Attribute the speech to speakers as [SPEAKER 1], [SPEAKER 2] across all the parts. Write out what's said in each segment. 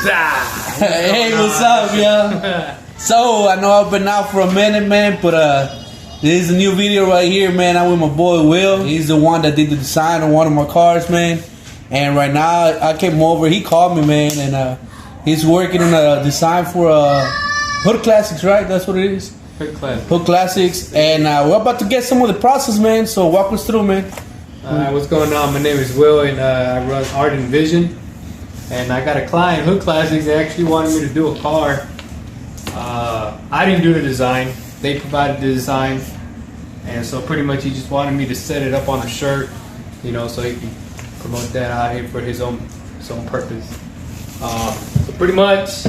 [SPEAKER 1] Hey, what's up, yo? So, I know I've been out for a minute, man, but this is a new video right here, man. I'm with my boy Will. He's the one that did the design on one of my cars, man. And right now, I came over, he called me, man, and he's working on a design for Hood Classics, right? That's what it is? Hood Classics. And we're about to get some of the process, man, so walk us through, man.
[SPEAKER 2] What's going on? My name is Will, and I run Art.N.Vision. And I got a client, Hood Classics. They actually wanted me to do a car. I didn't do the design. They provided the design. And so pretty much he just wanted me to set it up on a shirt, you know, so he can promote that out here for his own purpose. So pretty much,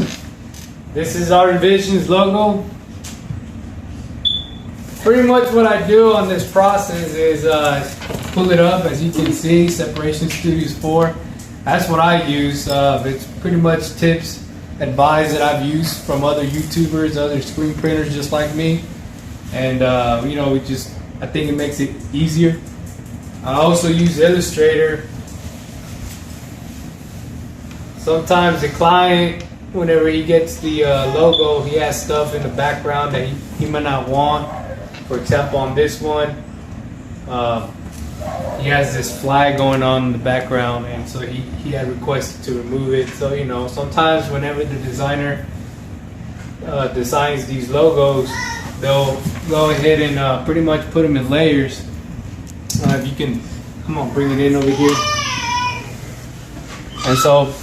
[SPEAKER 2] this is Art.N.Vision's logo. Pretty much what I do on this process is pull it up, as you can see, Separation Studios 4. That's what I use. It's pretty much tips, advice that I've used from other YouTubers, other screen printers just like me. And you know, I think it makes it easier. I also use Illustrator. Sometimes the client, whenever he gets the logo, he has stuff in the background that he might not want. For example, on this one, he has this flag going on in the background, and so he had requested to remove it. So, you know, sometimes whenever the designer designs these logos, they'll go ahead and pretty much put them in layers. If you can, come on, bring it in over here. And so,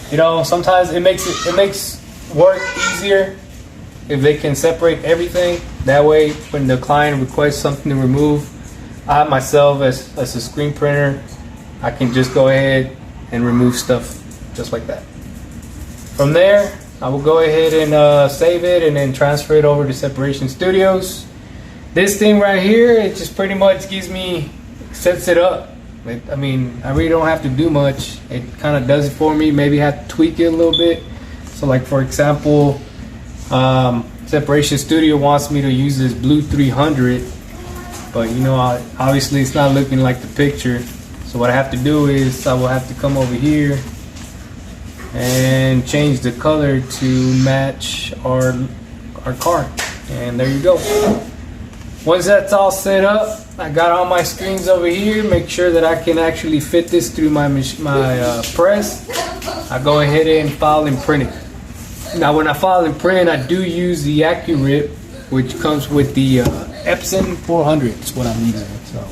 [SPEAKER 2] you know, sometimes it makes work easier if they can separate everything. That way, when the client requests something to remove, I myself, as a screen printer, I can just go ahead and remove stuff just like that. From there, I will go ahead and save it and then transfer it over to Separation Studios. This thing right here, it just pretty much sets it up. I mean, I really don't have to do much. It kind of does it for me. Maybe have to tweak it a little bit. So like, for example, Separation Studio wants me to use this blue 300, but you know, obviously it's not looking like the picture. So what I have to do is I will have to come over here and change the color to match our car. And there you go. Once that's all set up, I got all my screens over here. Make sure that I can actually fit this through my press. I go ahead and file and print it. Now when I file and print, I do use the Accurate, which comes with the Epson 400. That's what I'm using. So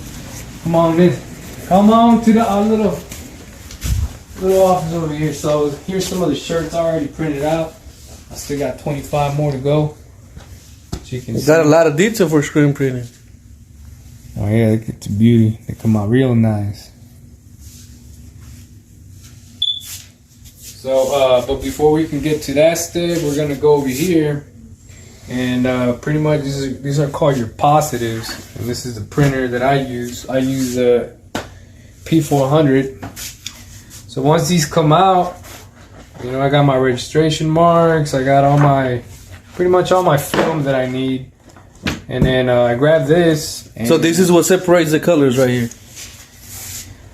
[SPEAKER 2] come on in. Come on to our little office over here. So here's some of the shirts I already printed out. I still got 25 more to go. So you can see.
[SPEAKER 1] Got a lot of detail for screen printing.
[SPEAKER 2] Oh yeah, look at the beauty. They come out real nice. So, but before we can get to that step, we're gonna go over here, and pretty much these are called your positives, and this is the printer that I use. I use a P400. So once these come out, you know, I got my registration marks. I got pretty much all my film that I need, and then I grab this.
[SPEAKER 1] So this is what separates the colors right here.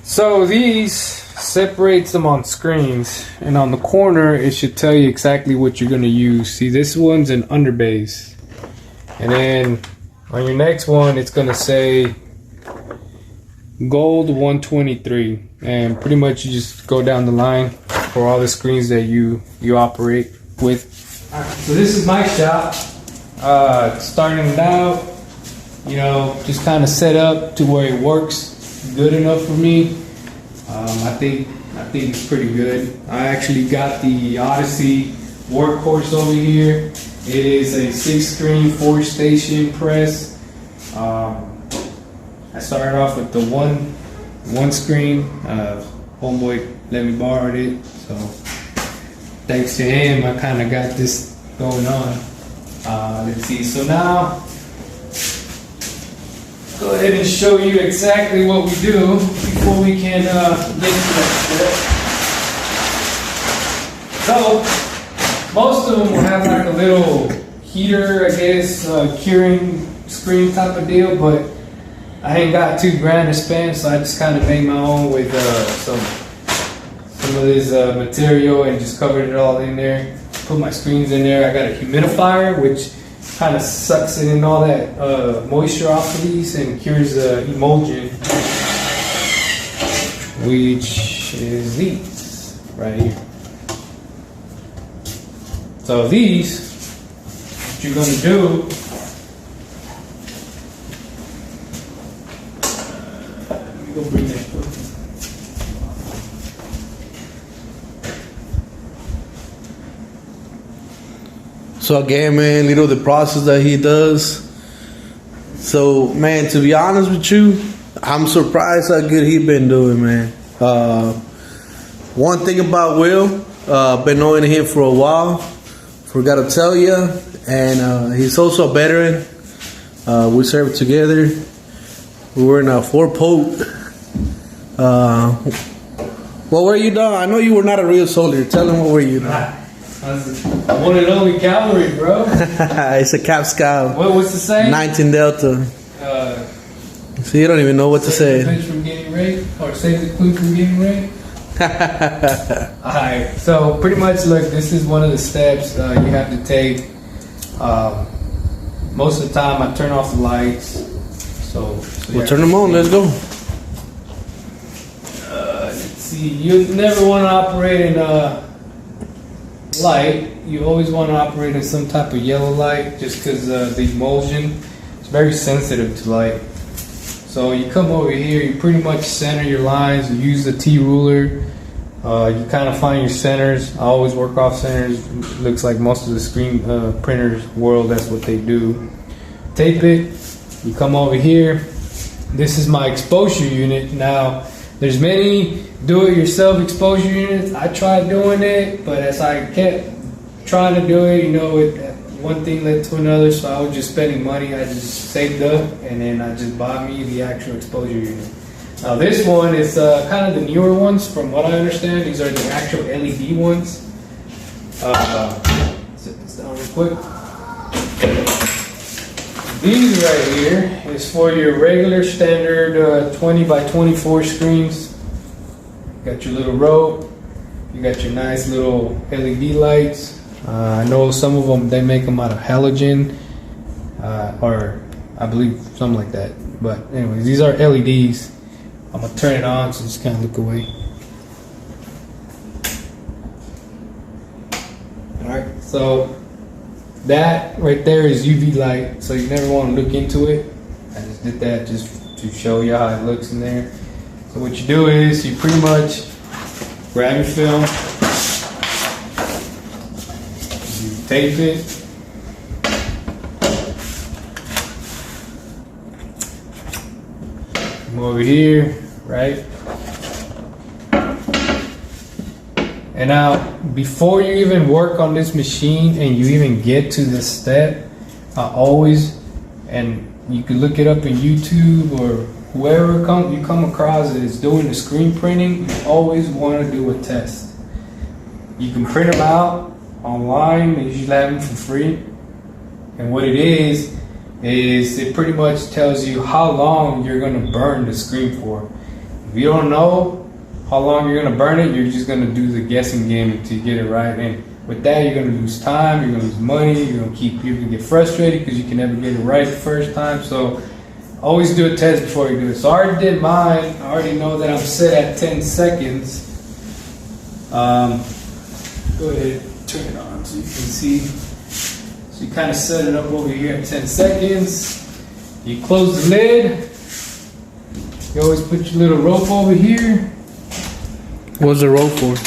[SPEAKER 2] So these separates them on screens, and on the corner it should tell you exactly what you're going to use. See, this one's an underbase, and then on your next one it's going to say gold 123, and pretty much you just go down the line for all the screens that you operate with. So this is my shop. Starting it out, you know, just kind of set up to where it works good enough for me. I think it's pretty good. I actually got the Odyssey workhorse over here. It is a 6-screen, 4-station press. I started off with the one screen. Homeboy let me borrow it, so thanks to him, I kind of got this going on. Let's see. So now, go ahead and show you exactly what we do before we can get into that step. So, most of them will have like a little heater, I guess, curing screen type of deal, but I ain't got $2 grand to spend, so I just kind of made my own with some some of this material and just covered it all in there. Put my screens in there. I got a humidifier, which kind of sucks in all that moisture off of these and cures the emulsion, which is these right here. So these, what you're gonna do, let me go bring that book.
[SPEAKER 1] So again, man, little the process that he does. So, man, to be honest with you, I'm surprised how good he been doing, man. One thing about Will, been knowing him for a while. Forgot to tell you, and he's also a veteran. We served together. We were in a Fort Pope. What were you done? I know you were not a real soldier. Tell him what were you done.
[SPEAKER 2] I one and only cavalry, bro.
[SPEAKER 1] It's a Cap Scout.
[SPEAKER 2] What's the saying?
[SPEAKER 1] 19 Delta. So you don't even know what to say.
[SPEAKER 2] Save the bitch from getting raped, or save the queen from getting raped. Alright, so pretty much, look, this is one of the steps you have to take. Most of the time, I turn off the lights. So
[SPEAKER 1] We'll turn them on. Let's go.
[SPEAKER 2] Let's see. You never want to operate in light. You always want to operate in some type of yellow light, just because the emulsion is very sensitive to light. So you come over here, you pretty much center your lines. You use the T-ruler. You kind of find your centers. I always work off centers. Looks like most of the screen printers world, that's what they do. Tape it. You come over here. This is my exposure unit. Now, there's many do-it-yourself exposure units. I tried doing it, but as I kept trying to do it, one thing led to another, so I was just spending money. I just saved up, and then I just bought me the actual exposure unit. Now this one is kind of the newer ones, from what I understand. These are the actual LED ones. Set this down real quick. These right here is for your regular standard 20 by 24 screens. Got your little rope. You got your nice little LED lights. I know some of them, they make them out of halogen, or I believe something like that. But anyways, these are LEDs. I'm gonna turn it on, so just kind of look away. All right, so that right there is UV light, so you never want to look into it. I just did that just to show you how it looks in there. So what you do is you pretty much grab your film, you tape it, come over here, right? And now, before you even work on this machine and you even get to this step, I always, and you can look it up in YouTube or whoever you come across that is doing the screen printing, you always want to do a test. You can print them out online, they usually have them for free. And what it is it pretty much tells you how long you're going to burn the screen for. If you don't know how long you're going to burn it, you're just going to do the guessing game until you get it right. And with that, you're going to lose time, you're going to lose money, you're going to get frustrated because you can never get it right the first time. So always do a test before you do it. So I already did mine. I already know that I'm set at 10 seconds. Go ahead, turn it on so you can see. So you kind of set it up over here at 10 seconds. You close the lid. You always put your little rope over here.
[SPEAKER 1] What's the rope for?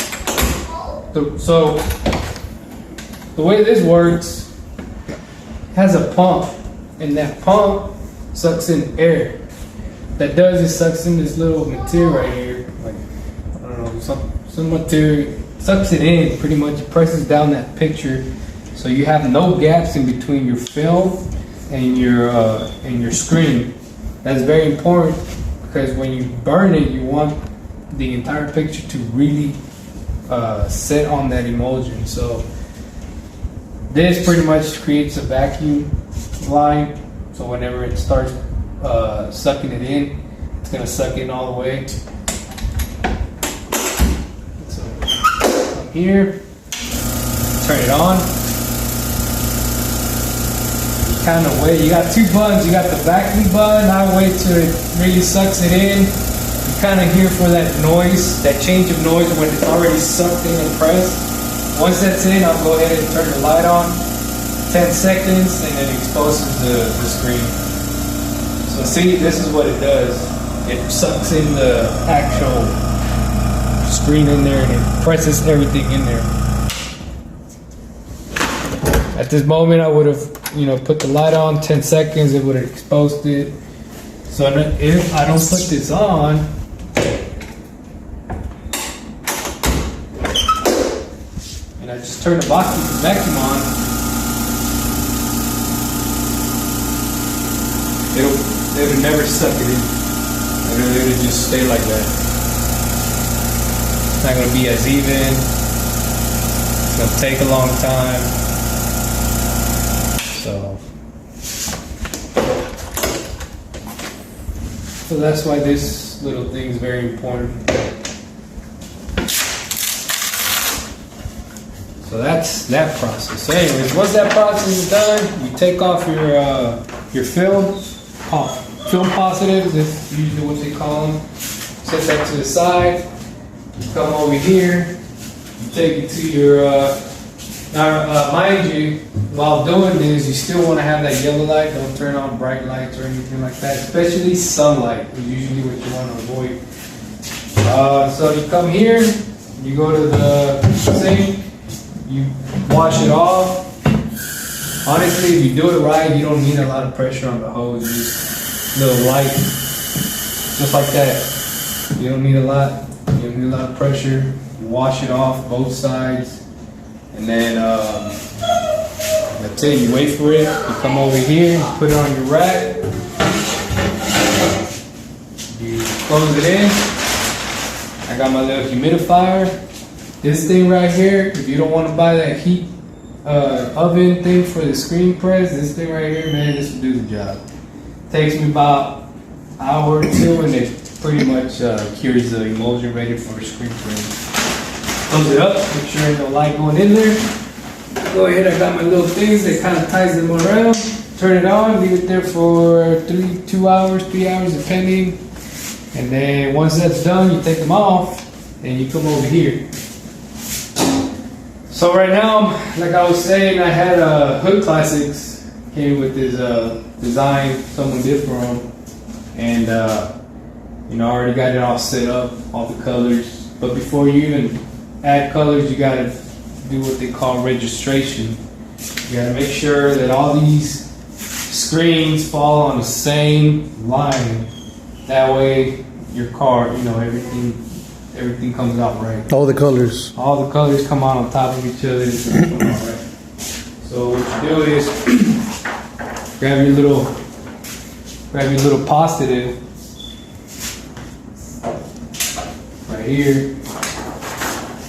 [SPEAKER 2] So the way this works, it has a pump, and that pump sucks in air. That does is sucks in this little material right here, like I don't know, some material, sucks it in pretty much. It presses down that picture, so you have no gaps in between your film and your screen. That's very important because when you burn it, you want the entire picture to really set on that emulsion. So this pretty much creates a vacuum line, so whenever it starts sucking it in, it's gonna suck in all the way. So here, turn it on. Kind of wait. You got two buttons. You got the vacuum button. I wait till it really sucks it in. You kind of hear for that noise, that change of noise when it's already sucked in and pressed. Once that's in, I'll go ahead and turn the light on. 10 seconds, and it exposes the screen. So see, this is what it does. It sucks in the actual screen in there, and it presses everything in there. At this moment, I would have, put the light on, 10 seconds, it would have exposed it. So if I don't put this on, and I just turn the vacuum on, it'll never suck it in. It'll just stay like that. It's not gonna be as even. It's gonna take a long time. So that's why this little thing is very important. So that's that process. So anyways, once that process is done, you take off your film positives, that's usually what they call them. Set that to the side. You come over here, you take it to your mind you, while doing this, you still want to have that yellow light. Don't turn on bright lights or anything like that, especially sunlight is usually what you want to avoid. So you come here, you go to the sink, you wash it off. Honestly, if you do it right, you don't need a lot of pressure on the hose. Just a little light, just like that. You don't need a lot. You don't need a lot of pressure. You wash it off both sides. And then that's it, you wait for it, you come over here, you put it on your rack, you close it in. I got my little humidifier. This thing right here, if you don't want to buy that heat oven thing for the screen press, this thing right here, man, this will do the job. Takes me about an hour or two, and it pretty much cures the emulsion ready for a screen press. Close it up, make sure there's no light going in there. Go ahead, I got my little things that kind of ties them around. Turn it on, leave it there for 3 hours, depending. And then once that's done, you take them off and you come over here. So right now, like I was saying, I had a Hood Classics came with this design someone did for them. And I already got it all set up, all the colors. But before you even add colors, you gotta do what they call registration. You gotta make sure that all these screens fall on the same line. That way, your car, everything comes out right.
[SPEAKER 3] All the colors.
[SPEAKER 2] All the colors come out on top of each other. It's gonna come out right. So what you do is grab your little positive right here.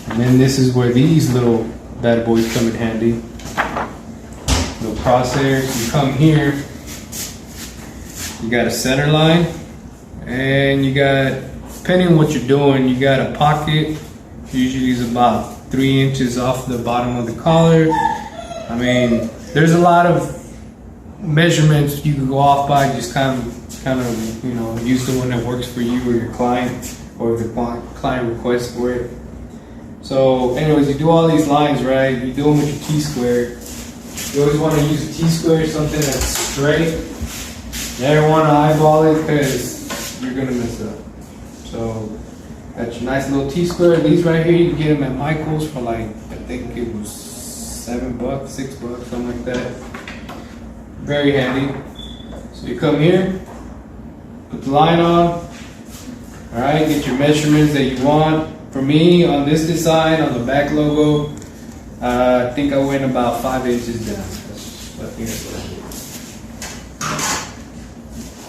[SPEAKER 2] And then this is where these little bad boys come in handy. Little crosshairs. You come here, you got a center line, and you got, depending on what you're doing, you got a pocket. Usually is about 3 inches off the bottom of the collar. I mean, there's a lot of measurements you can go off by. Just kind of use the one that works for you or your client, or if the client requests for it. So anyways, you do all these lines, right? You do them with your T-square. You always want to use a T-square, something that's straight. You never want to eyeball it because you're going to mess up. So got your nice little T-square. These right here, you can get them at Michael's for like, I think it was $7, $6, something like that. Very handy. So you come here, put the line on. All right, get your measurements that you want. For me, on this design, on the back logo, I think I went about 5 inches down. I think that's what I did.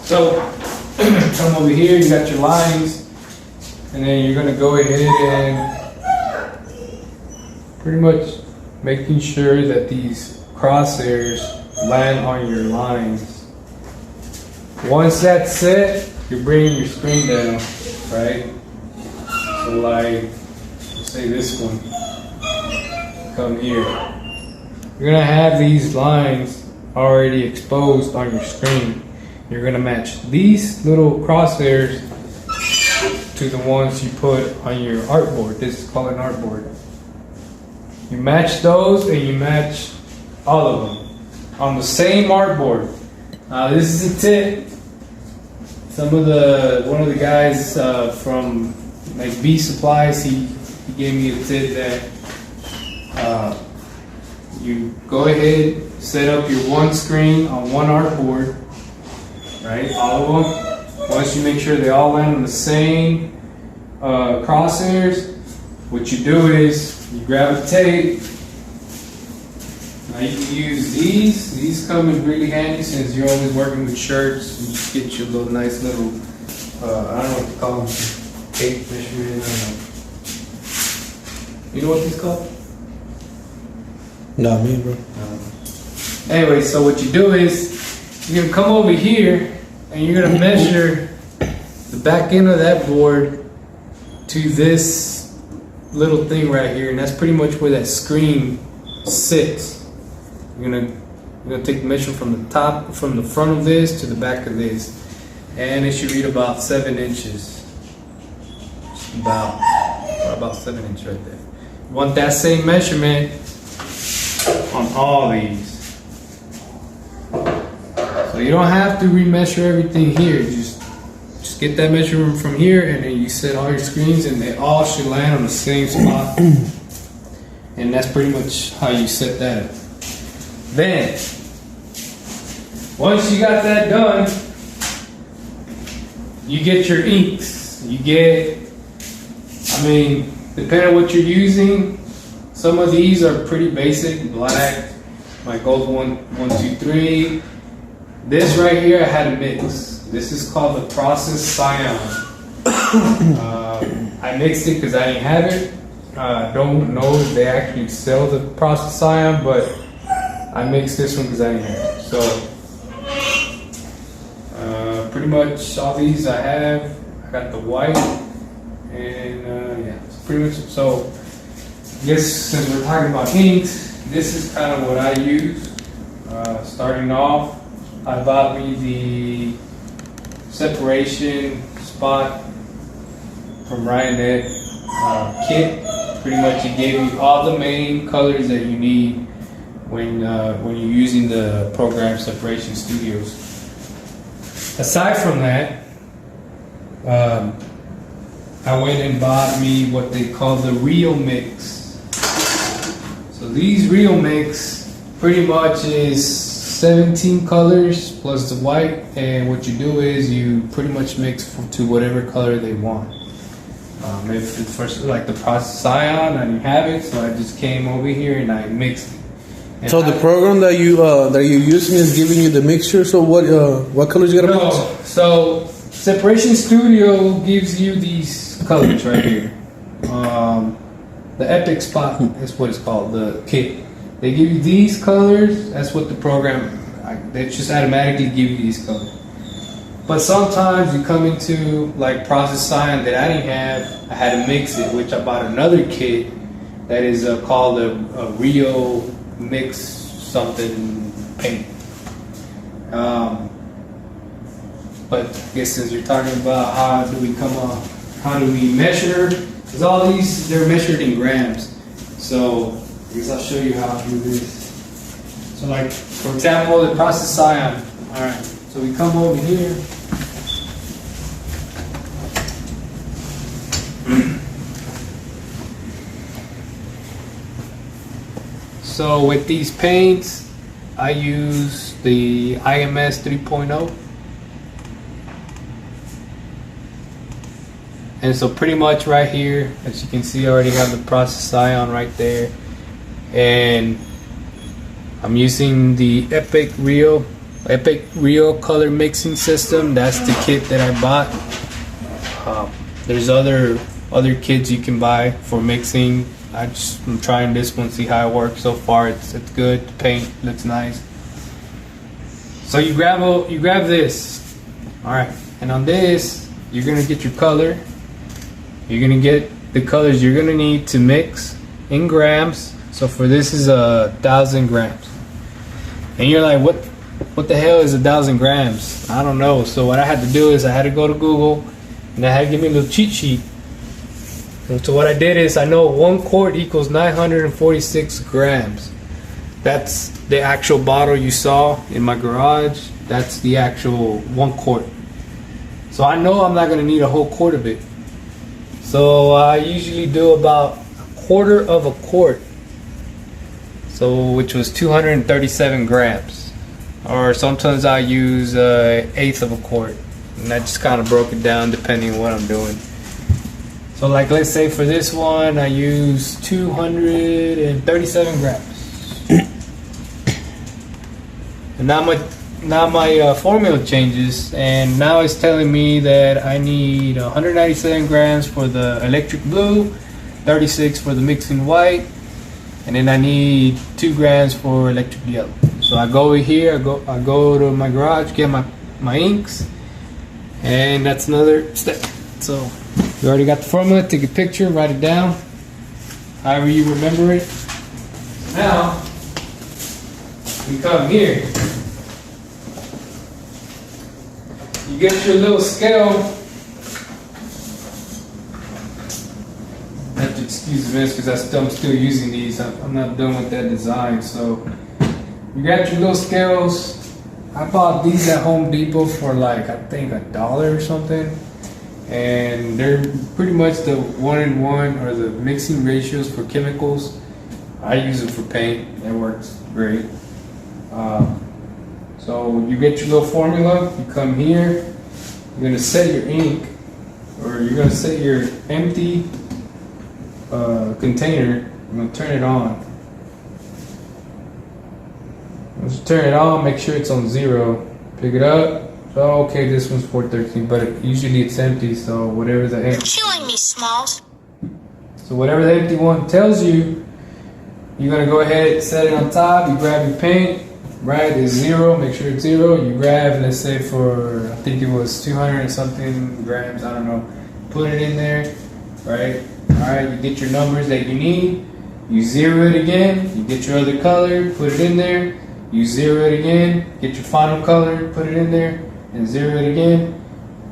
[SPEAKER 2] So, come over here, you got your lines, and then you're gonna go ahead and pretty much making sure that these crosshairs land on your lines. Once that's set, you're bringing your screen down, right? So like, let's say this one. come here, you're gonna have these lines already exposed on your screen. You're gonna match these little crosshairs to the ones you put on your artboard. This is called an artboard. You match those and you match all of them on the same artboard. This is a tip. One of the guys from like B Supplies, he gave me a tip that you go ahead, set up your one screen on one artboard, right? All of them. Once you make sure they all land on the same crosshairs, what you do is you grab a tape. Now you can use these. These come in really handy since you're always working with shirts. You just get your little nice little, I don't know what to call them, tape measurement. I don't know. You know what these called?
[SPEAKER 1] Not me, bro.
[SPEAKER 2] Anyway, so what you do is you're gonna come over here and you're gonna measure the back end of that board to this little thing right here, and that's pretty much where that screen sits. You're gonna take the measurement from the top, from the front of this to the back of this, and it should read about 7 inches. About 7 inches right there. You want that same measurement on all these. So you don't have to remeasure everything here. Just get that measurement from here, and then you set all your screens, and they all should land on the same spot. And that's pretty much how you set that up. Then, once you got that done, you get your inks. You get, depending on what you're using, some of these are pretty basic, black, my gold 123. This right here, I had to mix. This is called the processed cyan. I mixed it because I didn't have it. I don't know if they actually sell the processed cyan, but I mixed this one because I didn't have it. So, pretty much all these I have. I got the white, and yeah, it's pretty much. So, I guess since we're talking about inks, this is kind of what I use. Starting off, I bought me the separation spot from Art.N.Vision.Tx kit. Pretty much it gave you all the main colors that you need when you're using the program Separation Studios. Aside from that, I went and bought me what they call the Real Mix. So these Real Mix pretty much is 17 colors plus the white, and what you do is you pretty much mix to whatever color they want. Maybe first like the processed cyan, I didn't have it, so I just came over here and I mixed it. And
[SPEAKER 1] so the program that you're using is giving you the mixture. So what colors you gotta mix?
[SPEAKER 2] So Separation Studio gives you these colors right here. The Epic Spot is what it's called, the kit. They give you these colors. That's what the program. They just automatically give you these colors. But sometimes you come into like processed cyan that I didn't have. I had to mix it, which I bought another kit that is called a Real Mix something paint. But I guess since you're talking about how do we measure, because all these, they're measured in grams. So I guess I'll show you how to do this. So like, for example, the processed cyan. All right, so we come over here. So with these paints, I use the IMS 3.0. And so pretty much right here, as you can see, I already have the processed cyan right there. And I'm using the Epic Real color mixing system. That's the kit that I bought. There's other kits you can buy for mixing. I'm trying this one, see how it works so far. It's good. The paint looks nice. So you grab this. All right, and on this you're gonna get your color. You're gonna get the colors you're gonna need to mix in grams. So for this is 1,000 grams. And you're like, what the hell is 1,000 grams? I don't know. So what I had to do is I had to go to Google and I had to give me a little cheat sheet. And so what I did is I know 1 quart equals 946 grams. That's the actual bottle you saw in my garage. That's the actual 1 quart. So I know I'm not gonna need a whole quart of it. So I usually do about 1/4 of a quart. So which was 237 grams. Or sometimes I use 1/8 of a quart. And I just kind of broke it down depending on what I'm doing. So like let's say for this one I use 237 grams. And now my formula changes, and now it's telling me that I need 197 grams for the electric blue, 36 for the mixing white, and then I need 2 grams for electric yellow. So I go over here, I go to my garage, get my inks, and that's another step. So you already got the formula, take a picture, write it down, however you remember it. Now we come here. You get your little scale. I have to excuse me because I'm still using these. I'm not done with that design. So you got your little scales. I bought these at Home Depot for like I think $1 or something, and they're pretty much the 1-in-1 or the mixing ratios for chemicals. I use it for paint. That works great. So you get your little formula, you come here, you're gonna set your ink, or you're gonna set your empty container, I'm gonna turn it on. Once you turn it on, make sure it's on 0. Pick it up, so okay, this one's 413, but usually it's empty, so whatever the empty.
[SPEAKER 3] Killing me, Smalls.
[SPEAKER 2] So whatever the empty one tells you, you're gonna go ahead, set it on top, you grab your paint, right, it's 0, make sure it's 0, you grab, let's say for, I think it was 200 and something grams, I don't know, put it in there, right, alright, you get your numbers that you need, you 0 it again, you get your other color, put it in there, you 0 it again, get your final color, put it in there, and 0 it again,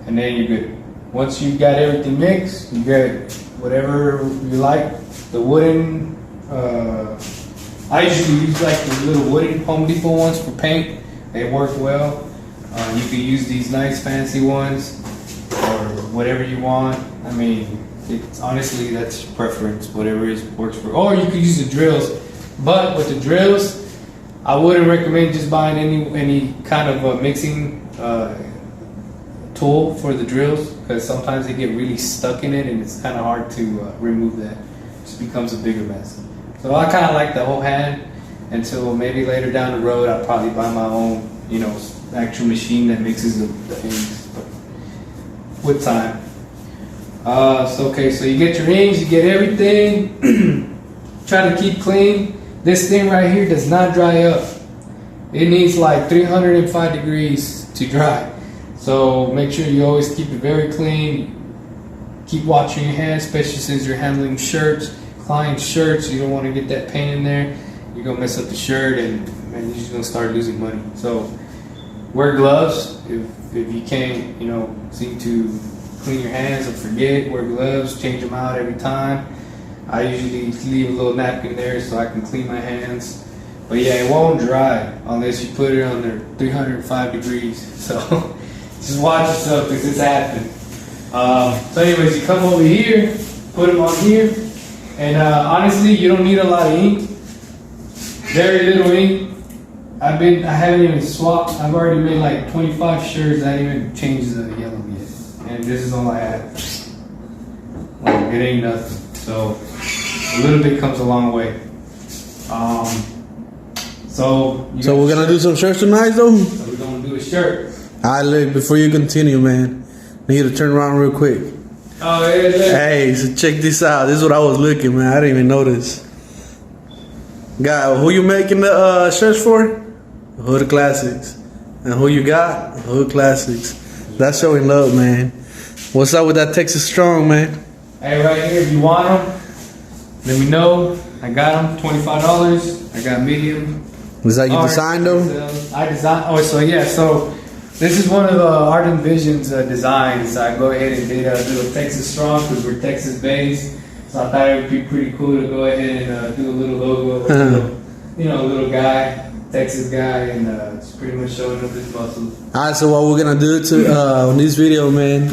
[SPEAKER 2] and then you're good. Once you've got everything mixed, you get whatever you like, the wooden, I usually use like the little wooden Home Depot ones for paint. They work well. You can use these nice fancy ones or whatever you want. I mean, it's honestly that's your preference. Whatever works for. Or you could use the drills. But with the drills, I wouldn't recommend just buying any kind of mixing tool for the drills, because sometimes they get really stuck in it and it's kind of hard to remove that. It just becomes a bigger mess. So I kind of like the whole hand until maybe later down the road I'll probably buy my own, actual machine that mixes the inks, but with time. So you get your inks, you get everything. Try to keep clean. This thing right here does not dry up. It needs like 305 degrees to dry. So make sure you always keep it very clean. Keep watching your hands, especially since you're handling shirts. Client's shirts, you don't want to get that paint in there. You're gonna mess up the shirt, and man, you're just gonna start losing money. So wear gloves if you can't, seem to clean your hands or forget. Wear gloves, change them out every time. I usually leave a little napkin there so I can clean my hands. But yeah, it won't dry unless you put it under 305 degrees. So just watch yourself because it's happening. So anyways, you come over here, put them on here. And honestly, you don't need a lot of ink. Very little ink. I haven't even swapped. I've already made like 25 shirts. I haven't even changed the yellow yet. And this is all I have. Like, it ain't nothing. So a little bit comes a long way. So
[SPEAKER 1] we're gonna do some shirts tonight, though.
[SPEAKER 2] So we're gonna do a shirt.
[SPEAKER 1] Alright, look, before you continue, man, I need you to turn around real quick.
[SPEAKER 2] Oh, yeah.
[SPEAKER 1] Hey, so check this out. This is what I was looking, man. I didn't even notice. Guy, who you making the shirts for? Hood Classics. And who you got? Hood Classics. That's showing love, man. What's up with that Texas Strong, man?
[SPEAKER 2] Hey, right here, if you want them, let me know. I got them $25. I got medium.
[SPEAKER 1] Was that you
[SPEAKER 2] Art,
[SPEAKER 1] designed them?
[SPEAKER 2] I designed. Oh, so yeah. So this is one of Art.N.Vision's designs. I go ahead and did a little Texas Strong because we're Texas based. So I thought it would be pretty cool to go ahead and do a little logo, a little guy, Texas guy, and it's pretty much showing up his muscles.
[SPEAKER 1] Alright, so what we're gonna do on this video, man,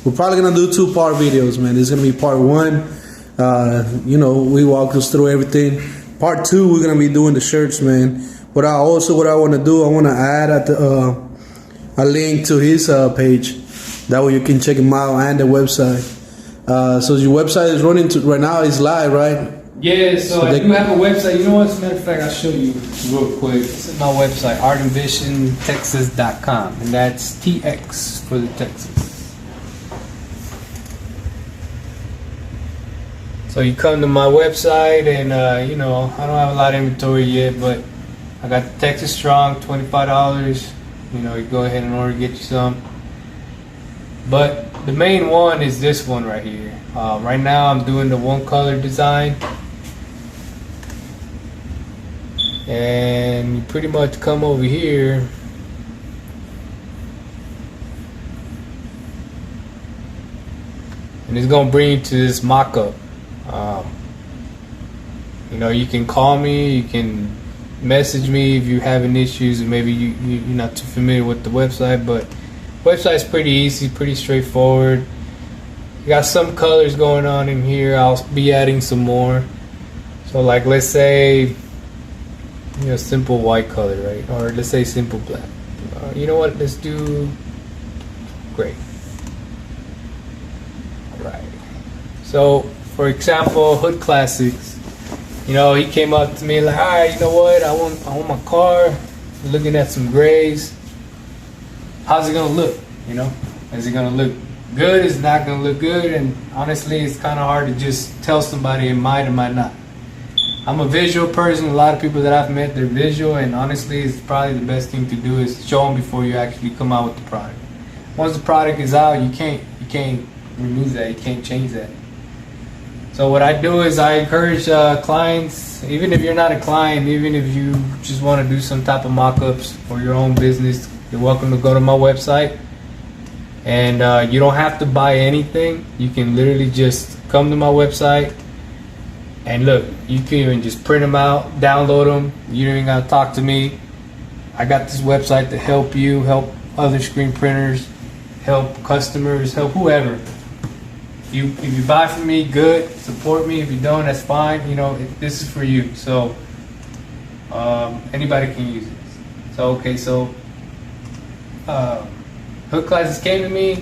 [SPEAKER 1] we're probably gonna do 2-part videos, man. This is gonna be part 1. We walk us through everything. Part 2, we're gonna be doing the shirts, man. But what I want to do, I want to add a link to his page. That way you can check him out and the website. So your website is running right now. It's live, right?
[SPEAKER 2] Yeah. So I do have a website. You know what? As a matter of fact, I'll show you real quick. This is my website, Art.N.Vision.Tx, and that's TX for the Texas. So you come to my website, and I don't have a lot of inventory yet, but I got the Texas Strong, $25. You go ahead and order, get you some. But the main one is this one right here. Right now I'm doing the 1-color design, and you pretty much come over here. And it's gonna bring you to this mock-up. You can call me, you can message me if you're having issues, and maybe you're not too familiar with the website, but website's pretty easy, pretty straightforward. Got some colors going on in here. I'll be adding some more. So like, let's say simple white color, right? Or let's say simple black. You know what, let's do gray. Alright, so for example, Hood Classics, he came up to me like, alright, you know what, I want my car, looking at some grays. How's it gonna look? Is it gonna look good? Is it not gonna look good? And honestly, it's kind of hard to just tell somebody it might or might not. I'm a visual person. A lot of people that I've met, they're visual, and honestly, it's probably the best thing to do is show them before you actually come out with the product. Once the product is out, you can't remove that. You can't change that. So what I do is I encourage clients, even if you're not a client, even if you just want to do some type of mock-ups for your own business, you're welcome to go to my website. And you don't have to buy anything. You can literally just come to my website, and look, you can even just print them out, download them. You don't even gotta talk to me. I got this website to help you, help other screen printers, help customers, help whoever. If you buy from me, good, support me. If you don't, that's fine. This is for you. So anybody can use it. So Hood Classics came to me.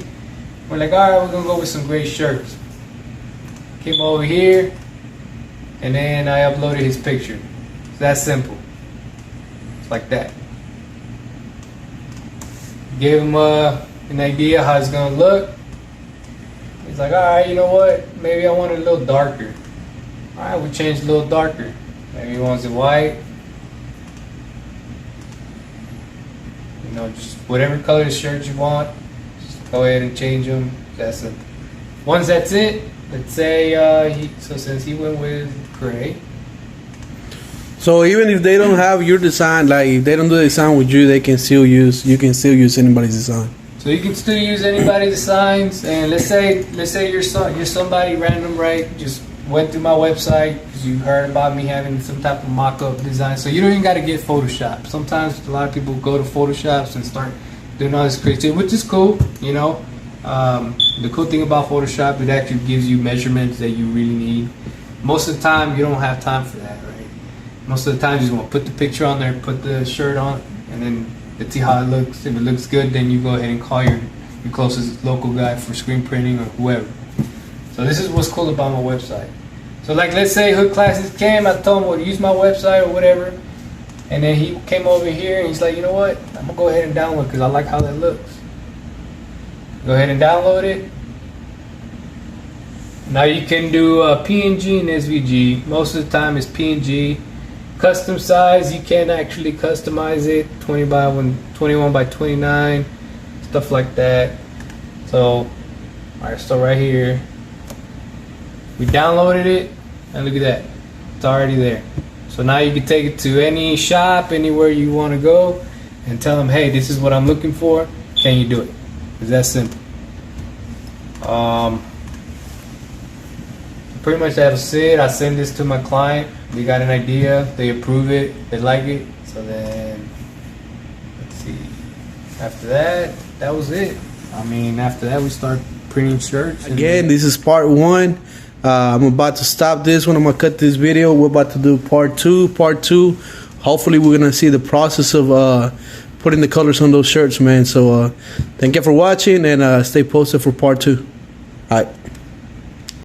[SPEAKER 2] We're like, alright, we're gonna go with some gray shirts. Came over here, and then I uploaded his picture. It's that simple. It's like that. Gave him an idea how it's gonna look. He's like, alright, you know what? Maybe I want it a little darker. Alright, we changed a little darker. Maybe he wants it white. Just whatever color shirt you want, just go ahead and change them. That's it. Once that's it, let's say since he went with gray.
[SPEAKER 1] So even if they don't have your design, like if they don't do the design with you, you can still use anybody's design.
[SPEAKER 2] So you can still use anybody's designs, and let's say you're somebody random, right? Just went through my website because you heard about me having some type of mock-up design. So you don't even got to get Photoshop. Sometimes a lot of people go to Photoshops and start doing all this crazy, which is cool, The cool thing about Photoshop, it actually gives you measurements that you really need. Most of the time, you don't have time for that, right? Most of the time, you just want to put the picture on there, put the shirt on, and then let's see how it looks. If it looks good, then you go ahead and call your closest local guy for screen printing or whoever. So this is what's cool about my website. So like, let's say Hood Classics came, I told him to use my website or whatever, and then he came over here and he's like, you know what, I'm gonna go ahead and download because I like how that looks. Go ahead and download it. Now you can do PNG and SVG. Most of the time it's PNG. Custom size, you can actually customize it, 21 by 29, stuff like that. So, alright, so right here, we downloaded it, and look at that. It's already there. So now you can take it to any shop, anywhere you want to go, and tell them, hey, this is what I'm looking for. Can you do it? It's that simple. Pretty much that's it. I send this to my client. They got an idea. They approve it. They like it. So then, let's see. After that, that was it. I mean, after that, we start printing shirts.
[SPEAKER 1] Again, this is part 1. I'm about to stop this one. I'm gonna cut this video. We're about to do part 2. Part 2. Hopefully, we're gonna see the process of putting the colors on those shirts, man. So, thank you for watching, and stay posted for part 2. All right.